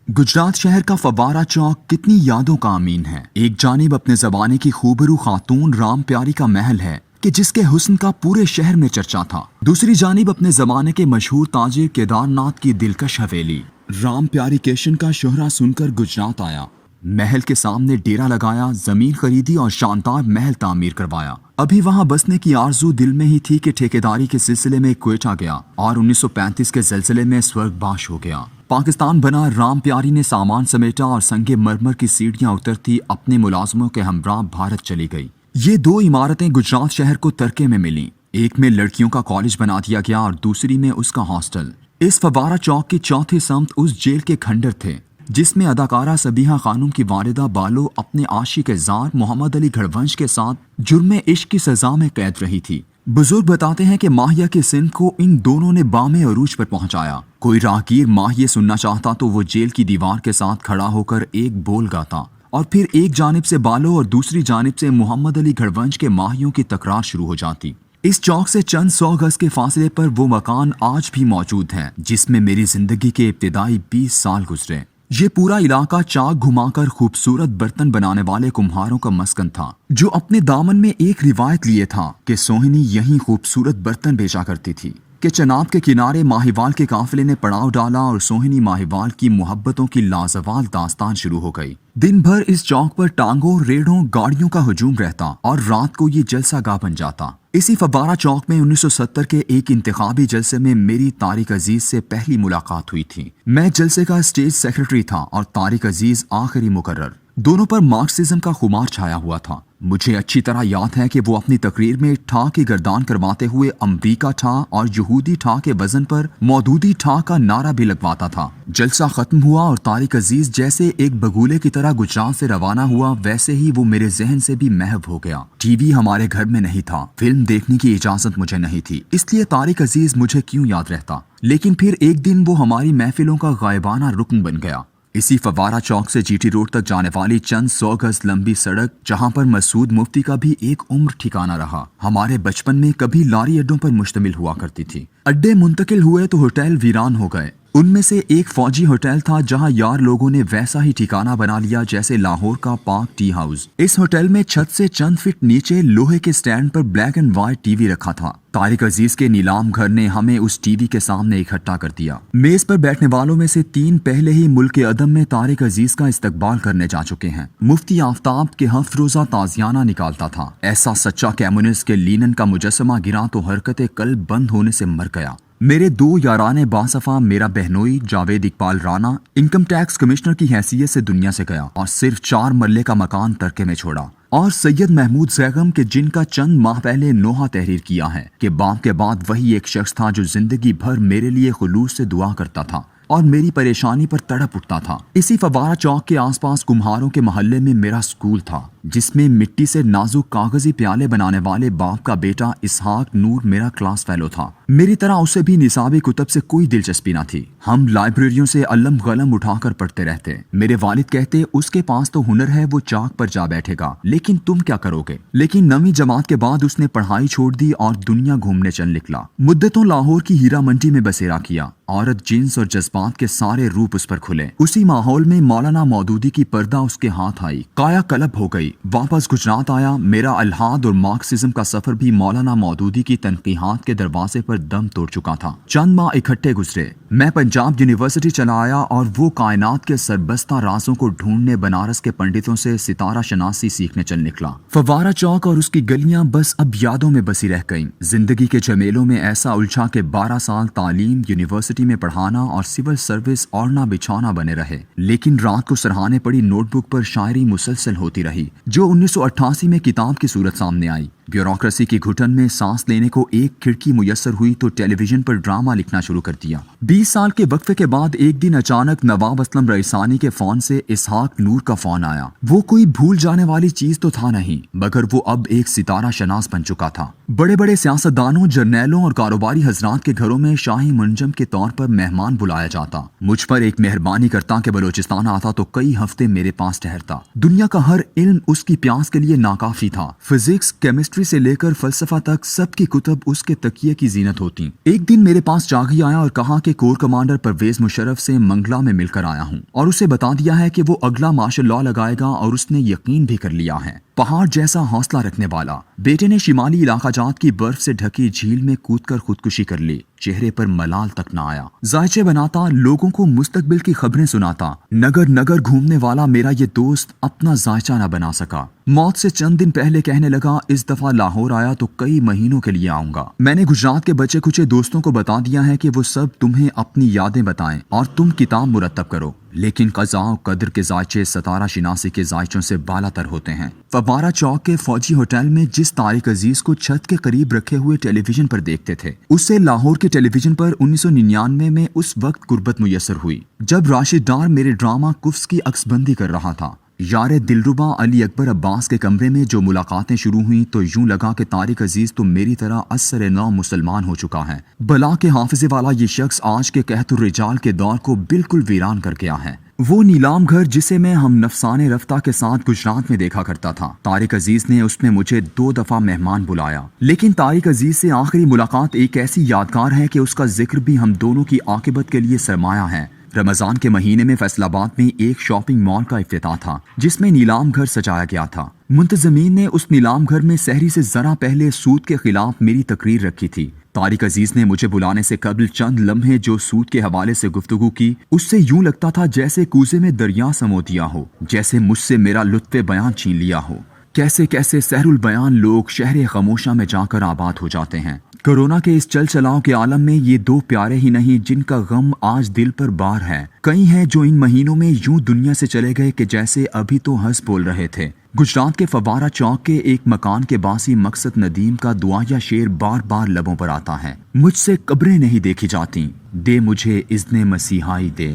गुजरात शहर का फव्वारा चौक कितनी यादों का अमीन है। एक जानिब अपने ज़माने की खूबरू खातून राम प्यारी का महल है कि जिसके हुस्न का पूरे शहर में चर्चा था। दूसरी जानिब अपने ज़माने के मशहूर ताजिर केदारनाथ की दिलकश हवेली। राम प्यारी केशन का शोहरा सुनकर गुजरात आया, महल के सामने डेरा लगाया, जमीन खरीदी और शानदार महल तामीर करवाया। अभी वहां बसने की आरजू दिल में ही थी कि ठेकेदारी के सिलसिले में क्वेटा गया और 1935 के सिलसिले में स्वर्गवास हो गया। पाकिस्तान बना राम प्यारी ने सामान समेटा और संगे मरमर की सीढ़ियां उतरती अपने मुलाजमों के हमरा भारत चली गई। ये दो इमारतें गुजरात शहर को तरके में मिली। एक में लड़कियों का कॉलेज बना दिया गया और दूसरी में उसका हॉस्टल। इस फव्वारा चौक के चौथे समत उस जेल के खंडर थे जिसमें अदाकारा सबीहा खानम की वालिदा बालो अपने आशिक जार मोहम्मद अली घड़वंश के साथ जुर्म इश्क की सजा में कैद रही थी। बुजुर्ग बताते हैं कि माहिया के सिंध को इन दोनों ने बामे अरूज पर पहुंचाया। कोई राहगीर माहिया सुनना चाहता तो वो जेल की दीवार के साथ खड़ा होकर एक बोल गाता और फिर एक जानिब से बालो और दूसरी जानिब से मोहम्मद अली घड़वंश के माहियों की तकरार शुरू हो जाती। इस चौक से चंद 100 गज के फासले पर वो मकान आज भी मौजूद है जिसमें मेरी जिंदगी के इब्तिदाई 20 साल गुजरे। ये पूरा इलाका चाक घुमाकर खूबसूरत बर्तन बनाने वाले कुम्हारों का मस्कन था जो अपने दामन में एक रिवायत लिए था कि सोहिनी यहीं खूबसूरत बर्तन बेचा करती थी कि चनाब के किनारे माहिवाल के काफिले ने पड़ाव डाला और सोहिनी माहिवाल की मोहब्बतों की लाजवाल दास्तान शुरू हो गई। दिन भर इस चौक पर टांगों, रेड़ों, गाड़ियों का हुजूम रहता और रात को ये जलसागाह बन जाता। इसी फव्वारा चौक में 1970 के एक इंतखाबी जलसे में मेरी तारिक अजीज से पहली मुलाकात हुई थी। मैं जलसे का स्टेज सेक्रेटरी था और तारिक अजीज आखिरी मुकर्रर। दोनों पर मार्क्सिज्म का खुमार छाया हुआ था। मुझे अच्छी तरह याद है कि वो अपनी तकरीर में ठा की गर्दान करवाते हुए अमरीका ठा और यहूदी ठा के वजन पर मौदूदी ठा का नारा भी लगवाता था। जलसा खत्म हुआ और तारिक अजीज जैसे एक बगुले की तरह गुजरात से रवाना हुआ, वैसे ही वो मेरे जहन से भी महव हो गया। टीवी हमारे घर में नहीं था, फिल्म देखने की इजाजत मुझे नहीं थी, इसलिए तारिक अजीज मुझे क्यों याद रहता। लेकिन फिर एक दिन वो हमारी महफिलों का गायबाना रुकन बन गया। इसी फव्वारा चौक से जीटी रोड तक जाने वाली चंद 100 गज लंबी सड़क, जहां पर मसूद मुफ्ती का भी एक उम्र ठिकाना रहा, हमारे बचपन में कभी लारी अड्डों पर मुश्तमिल हुआ करती थी। अड्डे मुंतकिल हुए तो होटल वीरान हो गए। उनमें से एक फौजी होटल था जहां यार लोगों ने वैसा ही ठिकाना बना लिया जैसे लाहौर का पाक टी हाउस। इस होटल में छत से चंद फीट नीचे लोहे के स्टैंड पर ब्लैक एंड व्हाइट टीवी रखा था। तारिक अजीज के नीलाम घर ने हमें उस टीवी के सामने इकट्ठा कर दिया। मेज पर बैठने वालों में से 3 पहले ही मुल्क अदम में तारिक अजीज का इस्तकबाल करने जा चुके हैं। मुफ्ती आफ्ताब के हफ्त रोजा ताजियाना निकालता था। ऐसा सच्चा कम्युनिस्ट के लीनन का मुजस्समा गिरा तो हरकत कल्ब बंद होने से मर गया। मेरे 2 याराने बासफा मेरा बहनोई Javed Iqbal Rana income tax commissioner की हैसियत से दुनिया से गया और सिर्फ 4 मरले का मकान तरके में छोड़ा। और सैयद महमूद जैगम के जिनका चंद माह पहले नोहा तहरीर किया है कि बाप के बाद वही एक शख्स था जो जिंदगी भर मेरे लिए खुलूस से दुआ करता था और मेरी परेशानी पर तड़प उठता था। इसी फव्वारा चौक के आसपास कुम्हारों के मोहल्ले में मेरा स्कूल था जिसमें मिट्टी से नाजुक कागजी प्याले बनाने वाले बाप का बेटा इसहाक नूर मेरा क्लास फेलो था। मेरी तरह उसे भी निसाबी कुतब से कोई दिलचस्पी न थी। हम लाइब्रेरियों से अलम गलम उठाकर पढ़ते रहते। मेरे वालिद कहते उसके पास तो हुनर है, वो चाक पर जा बैठेगा, लेकिन तुम क्या करोगे। लेकिन 9वीं जमात के बाद उसने पढ़ाई छोड़ दी और दुनिया घूमने चल निकला। मुद्दतों लाहौर की हीरा मंडी में बसेरा किया। औरत, जिन्स और जज्बात के सारे रूप उस पर खुले। उसी माहौल में मौलाना मौदूदी की पर्दा उसके हाथ आई, काया कलब हो गई। वापस गुजरात आया। मेरा अल्हाद और मार्क्सिज्म का सफर भी मौलाना मौदूदी की तनकीहात के दरवाजे पर दम तोड़ चुका था। चंद माह इकट्ठे गुजरे। मैं पंजाब यूनिवर्सिटी चला आया और वो कायनात के सरबस्ता राजों को ढूंढने बनारस के पंडितों से सितारा शनासी सीखने चल निकला। फव्वारा चौक और उसकी गलियां बस अब यादों में बसी रह गईं। जिंदगी के झमेलों में ऐसा उलझा के 12 साल तालीम, यूनिवर्सिटी में पढ़ाना और सिविल सर्विस ओढ़ना बिछौना बने रहे। लेकिन रात को सरहाने पड़ी नोटबुक पर शायरी मुसलसल होती रही जो 1988 में किताब की सूरत सामने आई। ब्यूरोक्रेसी की घुटन में सांस लेने को एक खिड़की मुयस्सर हुई तो टेलीविजन पर ड्रामा लिखना शुरू कर दिया। 20 साल के वक्फे के बाद एक दिन अचानक नवाब असलम रईसानी के फोन से इसहाक नूर का फोन आया। वो कोई भूल जाने वाली चीज तो था नहीं, मगर वो अब एक सितारा शनास बन चुका था। बड़े बड़े सियासतदानों, जर्नैलों और कारोबारी हजरात के घरों में शाही मुंजम के तौर पर मेहमान बुलाया जाता। मुझ पर एक मेहरबानी करता कि बलोचिस्तान आता तो कई हफ्ते मेरे पास ठहरता। दुनिया का हर इल्म उसकी प्यास के लिए नाकाफी था। फिजिक्स, केमिस्ट्री हिस्ट्री से लेकर फलसफा तक सबकी कुतब उसके तकिए की जीनत होती। एक दिन मेरे पास जागी आया और कहा कि कोर कमांडर परवेज मुशर्रफ से मंगला में मिलकर आया हूँ और उसे बता दिया है कि वो अगला मार्शल लॉ लगाएगा और उसने यकीन भी कर लिया है। पहाड़ जैसा हौसला रखने वाला बेटे ने शिमाली इलाका जात की बर्फ से ढकी झील में कूदकर खुदकुशी कर ली। चेहरे पर मलाल तक न आया। जायचे बनाता, लोगों को मुस्तकबिल की खबरें सुनाता, नगर नगर घूमने वाला मेरा ये दोस्त अपना जायचा न बना सका। मौत से चंद दिन पहले कहने लगा, इस दफा लाहौर आया तो कई महीनों के लिए आऊंगा। मैंने गुजरात के बचे कुचे दोस्तों को बता दिया है कि वो सब तुम्हें अपनी यादें बताएं और तुम किताब मुरतब करो। लेकिन कज़ा और कदर के जायचे सतारा शिनासी के जायचों से बालातर होते हैं। फव्वारा चौक के फौजी होटल में जिस तारिक अजीज को छत के करीब रखे हुए टेलीविजन पर देखते थे, उससे लाहौर के टेलीविजन पर 1999 में उस वक्त गुर्बत मुयस्सर हुई जब राशिद डार मेरे ड्रामा कुफ्स की अक्सबंदी कर रहा था। यारे दिलरुबा अली अकबर अब्बास के कमरे में जो मुलाकातें शुरू हुई तो यूं लगा कि तारिक अजीज तो मेरी तरह असर नौ मुसलमान हो चुका है। बला के हाफिजे वाला ये शख्स आज के कहतुर रिजाल के दौर को बिल्कुल वीरान कर गया है। वो नीलाम घर जिसे मैं हम नफसाने रफ्ता के साथ गुजरात में देखा करता था, तारिक अजीज ने उसमें मुझे 2 दफा मेहमान बुलाया। लेकिन तारिक अजीज से आखिरी मुलाकात एक ऐसी यादगार है कि उसका जिक्र भी हम दोनों की आकिबत के लिए सरमाया है। रमजान के महीने में फैसलाबाद में एक शॉपिंग मॉल का इफ्तिताह था जिसमें नीलाम घर सजाया गया था। मुंतजमीन ने उस नीलाम घर में सहरी से जरा पहले सूद के खिलाफ मेरी तकरीर रखी थी। तारिक अजीज ने मुझे बुलाने से कबल चंद लम्हे जो सूद के हवाले से गुफ्तगू की, उससे यूं लगता था जैसे कूजे में दरिया समो दिया हो, जैसे मुझसे मेरा लुत्फ़े बयान छीन लिया हो। कैसे कैसे सहरुल बयान लोग शहर खामोशा में जाकर आबाद हो जाते हैं। कोरोना के इस चल चलाव के आलम में ये 2 प्यारे ही नहीं जिनका गम आज दिल पर बार है। कई हैं जो इन महीनों में यूं दुनिया से चले गए कि जैसे अभी तो हंस बोल रहे थे। गुजरात के फव्वारा चौक के एक मकान के बासी मकसद नदीम का दुआया शेर बार बार लबों पर आता है, मुझसे कब्रें नहीं देखी जाती, दे मुझे इज़्ने मसीहाई दे।